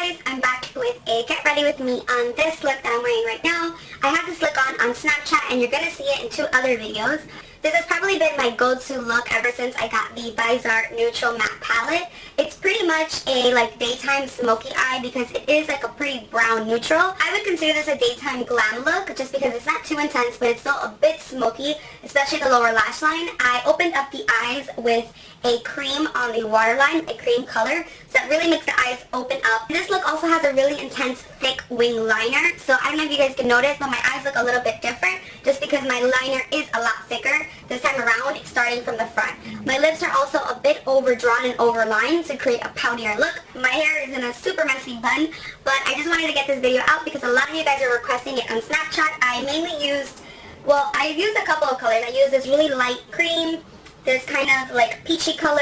guys, I'm back with a get ready with me on this look that I'm wearing right now. I have this look on Snapchat and you're going to see it in 2 other videos. This has probably been my go-to look ever since I got the Viseart Neutral Matte Palette. It's pretty much a daytime smoky eye because it is like a pretty brown neutral. I would consider this a daytime glam look just because it's not too intense but it's still a bit smoky, especially the lower lash line. I opened up the eyes with a cream on the waterline, a cream color, so that really makes the eyes open up. This look also has a really intense thick wing liner, so I don't know if you guys can notice, but my eyes look a little bit different just because my liner is a lot thicker. This time around, it's starting from the front. My lips are also a bit overdrawn and overlined to create a poutier look. My hair is in a super messy bun, but I just wanted to get this video out because a lot of you guys are requesting it on Snapchat. I mainly used, I used a couple of colors. I used this really light cream, this kind of like peachy color,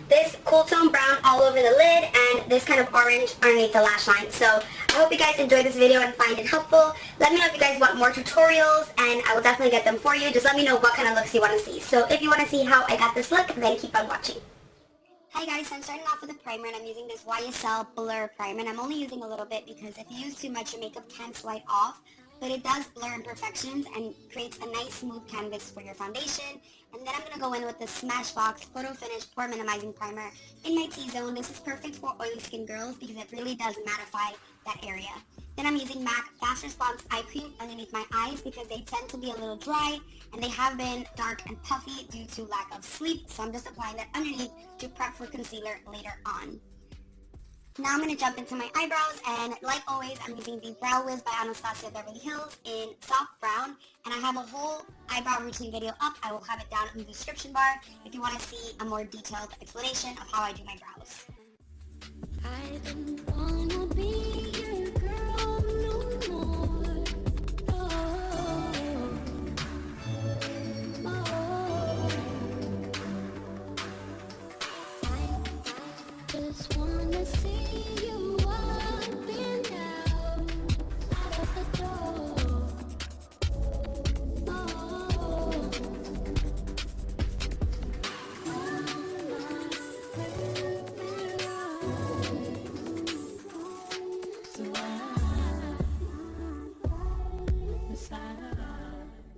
this cool tone brown all over the lid, and this kind of orange underneath the lash line. So I hope you guys enjoyed this video and find it helpful. Let me know if you guys want more tutorials, and I will definitely get them for you. Just let me know what kind of looks you want to see. So if you want to see how I got this look, then keep on watching. Hi guys, so I'm starting off with a primer, and I'm using this YSL Blur Primer, and I'm only using a little bit because if you use too much, your makeup can slide off. But it does blur imperfections and creates a nice smooth canvas for your foundation. And then I'm going to go in with the Smashbox Photo Finish Pore Minimizing Primer in my T-zone. This is perfect for oily skin girls because it really does mattify that area. Then I'm using MAC Fast Response Eye Cream underneath my eyes because they tend to be a little dry and they have been dark and puffy due to lack of sleep. So I'm just applying that underneath to prep for concealer later on. Now I'm going to jump into my eyebrows, and like always, I'm using the Brow Wiz by Anastasia Beverly Hills in soft brown, and I have a whole eyebrow routine video up. I will have it down in the description bar if you want to see a more detailed explanation of how I do my brows. I don't wanna be your girl no more. I just wanna see you walking out of the door.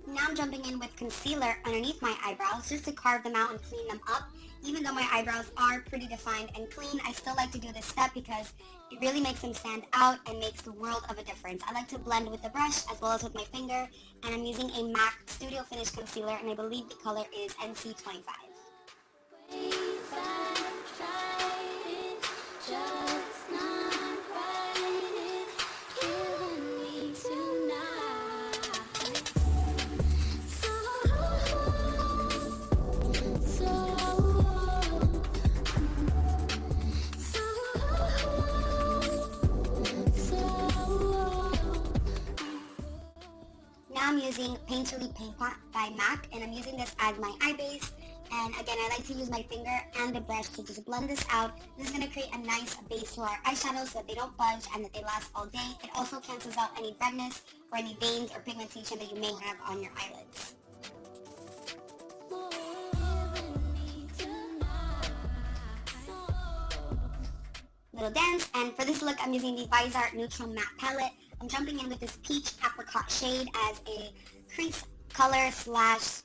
Now I'm jumping in with concealer underneath my eyebrows just to carve them out and clean them up. Even though my eyebrows are pretty defined and clean, I still like to do this step because it really makes them stand out and makes the world of a difference. I like to blend with the brush as well as with my finger, and I'm using a MAC Studio Finish Concealer, and I believe the color is NC25. I'm using Painterly Paint Pot by MAC, and I'm using this as my eye base. And again, I like to use my finger and the brush to just blend this out. This is going to create a nice base to our eyeshadows so that they don't budge and that they last all day. It also cancels out any redness or any veins or pigmentation that you may have on your eyelids. Little dance, and for this look, I'm using the Viseart Neutral Matte Palette. I'm jumping in with this peach apricot shade as a crease color slash,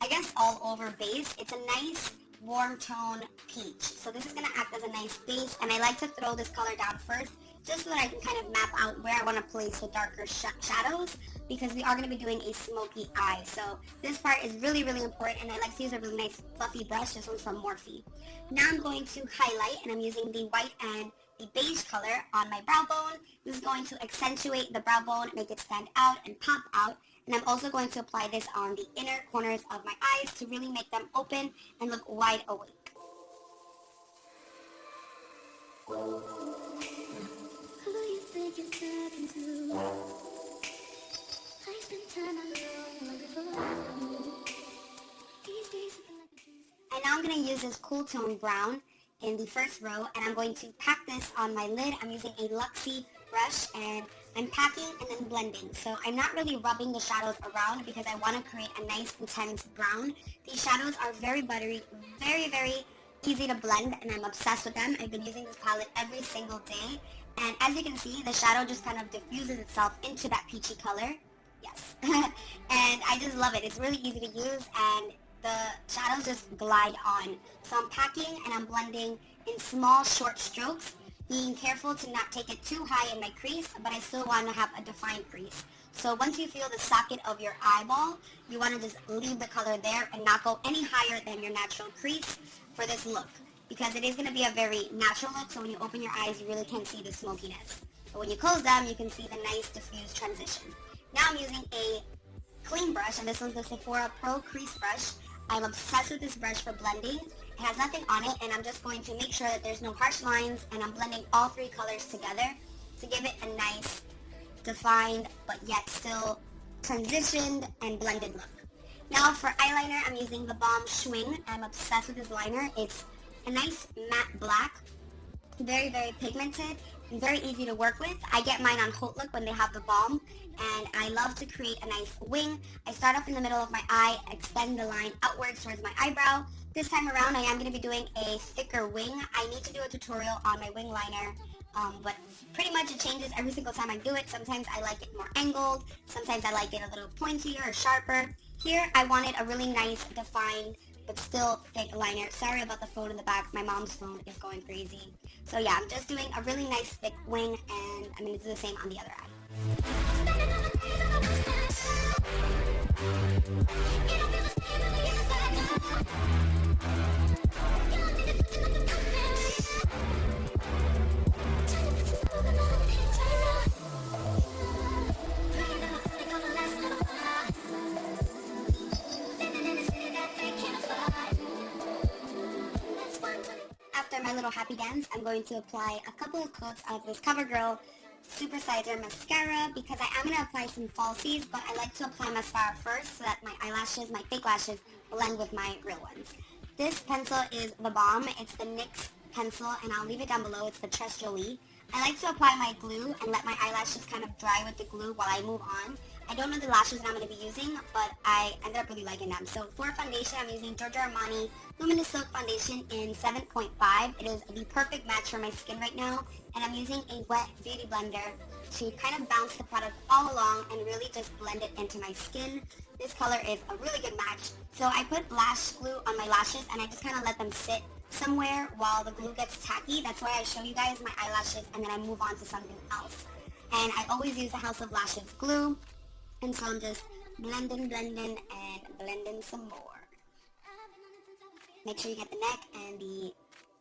I guess, all over base. It's a nice warm tone peach. So this is going to act as a nice base, and I like to throw this color down first just so that I can kind of map out where I want to place the darker shadows because we are going to be doing a smoky eye. So this part is really, really important, and I like to use a really nice fluffy brush. This one's from Morphe. Now I'm going to highlight, and I'm using the white and the beige color on my brow bone. This is going to accentuate the brow bone, make it stand out and pop out. And I'm also going to apply this on the inner corners of my eyes to really make them open and look wide awake. And now I'm going to use this cool tone brown in the first row, and I'm going to pack this on my lid. I'm using a Luxie brush, and I'm packing and then blending. So I'm not really rubbing the shadows around because I want to create a nice intense brown. These shadows are very buttery, very, very easy to blend, and I'm obsessed with them. I've been using this palette every single day, And as you can see, the shadow just kind of diffuses itself into that peachy color. Yes. And I just love it. It's really easy to use, and the shadows just glide on. So I'm packing and I'm blending in small, short strokes, being careful to not take it too high in my crease, but I still want to have a defined crease. So once you feel the socket of your eyeball, you want to just leave the color there and not go any higher than your natural crease for this look, because it is going to be a very natural look, so when you open your eyes, you really can't see the smokiness. But when you close them, you can see the nice diffused transition. Now I'm using a clean brush, and this one's the Sephora Pro Crease Brush. I'm obsessed with this brush for blending. It has nothing on it, and I'm just going to make sure that there's no harsh lines, and I'm blending all three colors together to give it a nice, defined, but yet still transitioned and blended look. Now for eyeliner, I'm using the Balm Schwing. I'm obsessed with this liner. It's a nice matte black, very, very pigmented, and very easy to work with. I get mine on Haute Look when they have the balm, and I love to create a nice wing. I start off in the middle of my eye, extend the line outwards towards my eyebrow. This time around, I am going to be doing a thicker wing. I need to do a tutorial on my wing liner, but pretty much it changes every single time I do it. Sometimes I like it more angled, sometimes I like it a little pointier or sharper. Here, I wanted a really nice, defined, but still thick liner. Sorry about the phone in the back. My mom's phone is going crazy. So yeah, I'm just doing a really nice thick wing, and I'm going to do the same on the other eye. After my little happy dance, I'm going to apply a couple of coats of this CoverGirl Supersizer Mascara, because I am going to apply some falsies, but I like to apply mascara first so that my eyelashes, my fake lashes, blend with my real ones. This pencil is the bomb. It's the NYX Pencil, and I'll leave it down below. It's the Trust Jolie. I like to apply my glue and let my eyelashes kind of dry with the glue while I move on. I don't know the lashes that I'm going to be using, but I ended up really liking them. So for foundation, I'm using Giorgio Armani Luminous Silk Foundation in 7.5. It is the perfect match for my skin right now, and I'm using a wet beauty blender to kind of bounce the product all along and really just blend it into my skin. This color is a really good match. So I put lash glue on my lashes, and I just kind of let them sit somewhere while the glue gets tacky. That's why I show you guys my eyelashes, and then I move on to something else. And I always use the House of Lashes glue. And so I'm just blending, and blending some more. Make sure you get the neck and the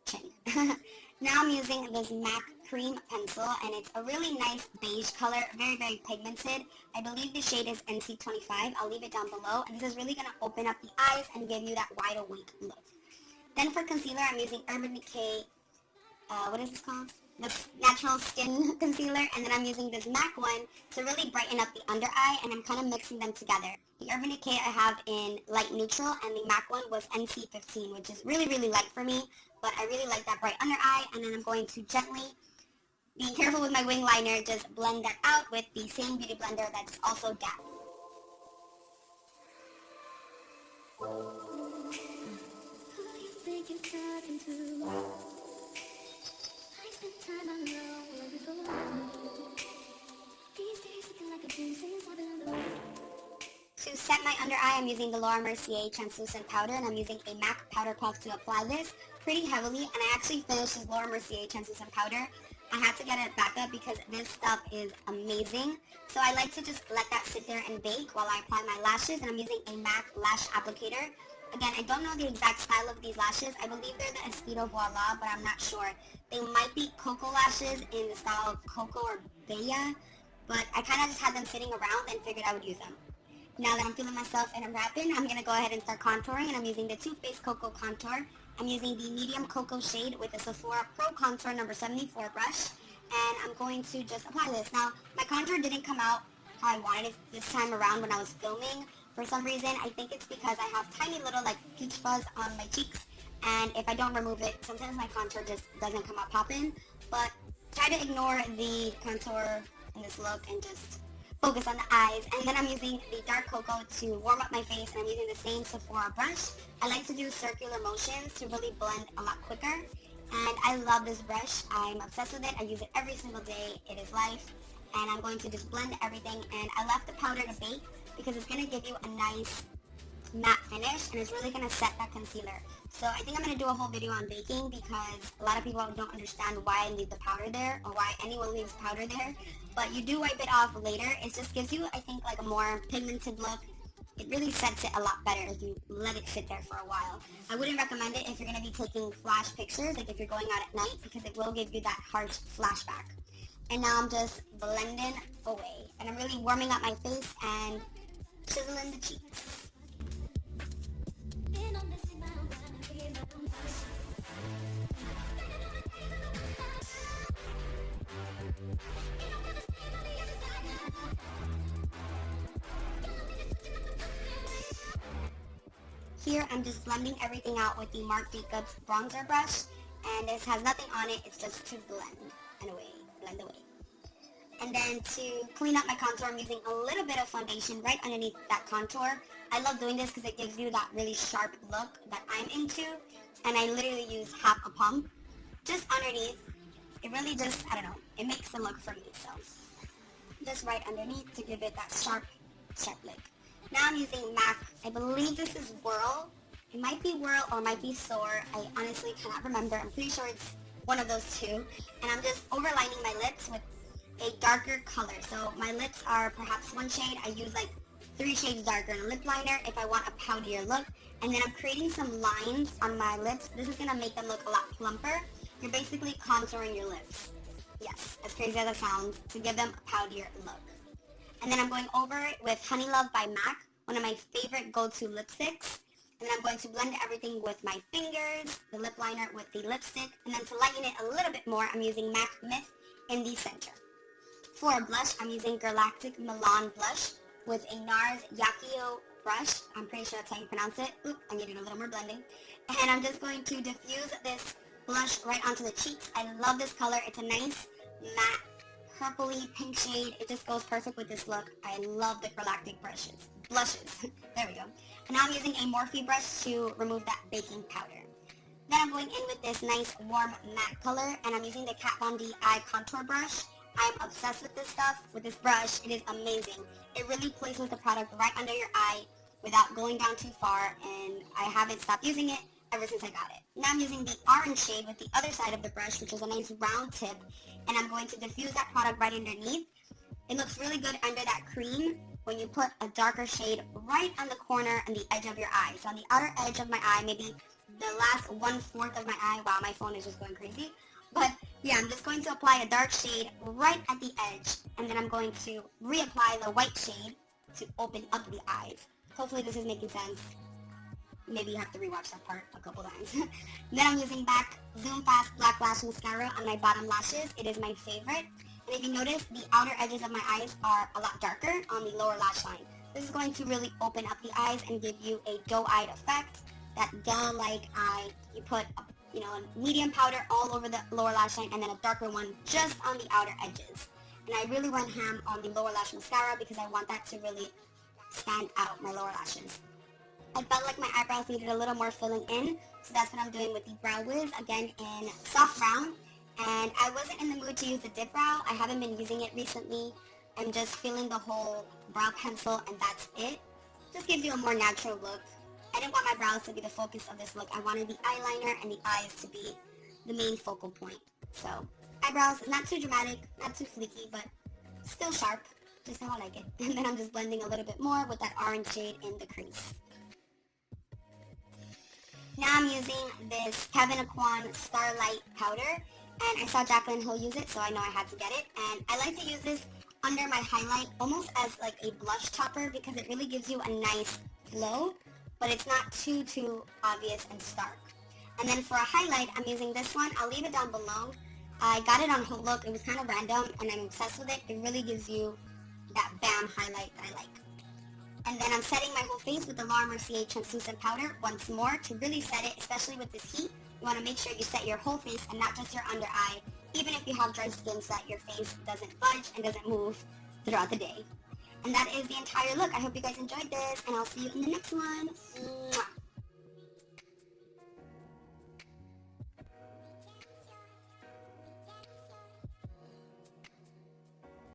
chin. Now I'm using this MAC Cream Pencil, and it's a really nice beige color, very, very pigmented. I believe the shade is NC25. I'll leave it down below. And this is really going to open up the eyes and give you that wide awake look. Then for concealer, I'm using Urban Decay, what is this called? The Natural Skin Concealer, and then I'm using this MAC one to really brighten up the under eye, and I'm kind of mixing them together. The Urban Decay I have in light neutral, and the MAC one was NC15, which is really, really light for me, but I really like that bright under eye, and then I'm going to gently, being careful with my wing liner, just blend that out with the same beauty blender that's also damp. To set my under eye, I'm using the Laura Mercier translucent powder, and I'm using a MAC powder puff to apply this pretty heavily, and I actually finished this Laura Mercier translucent powder. I had to get it back up because this stuff is amazing. So I like to just let that sit there and bake while I apply my lashes, and I'm using a MAC lash applicator. Again, I don't know the exact style of these lashes. I believe they're the Estilo Voila, but I'm not sure. They might be Coco lashes in the style of Coco or Bella, but I kind of just had them sitting around and figured I would use them. Now that I'm feeling myself and I'm wrapping, I'm going to go ahead and start contouring, and I'm using the Too Faced Cocoa Contour. I'm using the medium cocoa shade with the Sephora Pro Contour number 74 brush, and I'm going to just apply this. Now, my contour didn't come out how I wanted it this time around when I was filming. For some reason, I think it's because I have tiny little like peach fuzz on my cheeks, and if I don't remove it, sometimes my contour just doesn't come out popping. But try to ignore the contour in this look and just focus on the eyes. And then I'm using the dark cocoa to warm up my face, and I'm using the same Sephora brush. I like to do circular motions to really blend a lot quicker. And I love this brush. I'm obsessed with it. I use it every single day. It is life. And I'm going to just blend everything. And I left the powder to bake because it's going to give you a nice matte finish, and it's really going to set that concealer. So I think I'm going to do a whole video on baking because a lot of people don't understand why I leave the powder there or why anyone leaves powder there. But you do wipe it off later. It just gives you, I think, like a more pigmented look. It really sets it a lot better if you let it sit there for a while. I wouldn't recommend it if you're going to be taking flash pictures, like if you're going out at night, because it will give you that harsh flashback. And now I'm just blending away. And I'm really warming up my face and chiseling the cheeks. Here I'm just blending everything out with the Marc Jacobs bronzer brush, and this has nothing on it, it's just to blend away. And then to clean up my contour, I'm using a little bit of foundation right underneath that contour. I love doing this because it gives you that really sharp look that I'm into, and I literally use half a pump just underneath. It really just, I don't know, it makes the look for me, so just right underneath to give it that sharp look. Now I'm using MAC, I believe this is Whirl. It might be Whirl or it might be Soar. I honestly cannot remember. I'm pretty sure it's one of those two. And I'm just overlining my lips with a darker color. So my lips are perhaps one shade. I use like 3 shades darker in a lip liner if I want a powdier look. And then I'm creating some lines on my lips. This is going to make them look a lot plumper. You're basically contouring your lips. Yes, as crazy as it sounds, to give them a powdier look. And then I'm going over it with Honey Love by MAC, one of my favorite go-to lipsticks. And then I'm going to blend everything with my fingers, the lip liner with the lipstick. And then to lighten it a little bit more, I'm using MAC Myth in the center. For a blush, I'm using Galactic Milan Blush with a Nars Yachiyo brush. I'm pretty sure that's how you pronounce it. Oop, I needed a little more blending. And I'm just going to diffuse this blush right onto the cheeks. I love this color. It's a nice matte purpley pink shade. It just goes perfect with this look. I love the Galactic blushes. There we go. And now I'm using a Morphe brush to remove that baking powder. Then I'm going in with this nice warm matte color, and I'm using the Kat Von D eye contour brush. I'm obsessed with this stuff, with this brush. It is amazing. It really places the product right under your eye without going down too far, and I haven't stopped using it ever since I got it. Now I'm using the orange shade with the other side of the brush, which is a nice round tip, and I'm going to diffuse that product right underneath. It looks really good under that cream when you put a darker shade right on the corner and the edge of your eye. So on the outer edge of my eye, maybe the last 1/4 of my eye. Wow, my phone is just going crazy. But yeah, I'm just going to apply a dark shade right at the edge, and then I'm going to reapply the white shade to open up the eyes. Hopefully this is making sense. Maybe you have to rewatch that part a couple times. Then I'm using back Zoom Fast Black Lash Mascara on my bottom lashes. It is my favorite. And if you notice, the outer edges of my eyes are a lot darker on the lower lash line. This is going to really open up the eyes and give you a doe-eyed effect. That doe-like eye. You put a medium powder all over the lower lash line and then a darker one just on the outer edges. And I really went ham on the lower lash mascara because I want that to really stand out, my lower lashes. I felt like my eyebrows needed a little more filling in, so that's what I'm doing with the Brow Wiz, again in soft brown. And I wasn't in the mood to use the dip brow. I haven't been using it recently. I'm just feeling the whole brow pencil, and that's it. Just gives you a more natural look. I didn't want my brows to be the focus of this look. I wanted the eyeliner and the eyes to be the main focal point. So, eyebrows, not too dramatic, not too fleeky, but still sharp, just how I like it. And then I'm just blending a little bit more with that orange shade in the crease. Now I'm using this Kevyn Aucoin Starlight powder, and I saw Jaclyn Hill use it, so I know I had to get it. And I like to use this under my highlight, almost as like a blush topper, because it really gives you a nice glow, but it's not too obvious and stark. And then for a highlight, I'm using this one. I'll leave it down below. I got it on Whole Look. It was kind of random, and I'm obsessed with it. It really gives you that bam highlight that I like. And then I'm setting my whole face with the Laura Mercier translucent powder once more to really set it, especially with this heat. You want to make sure you set your whole face and not just your under eye, even if you have dry skin, so that your face doesn't budge and doesn't move throughout the day. And that is the entire look. I hope you guys enjoyed this, and I'll see you in the next one. Mwah.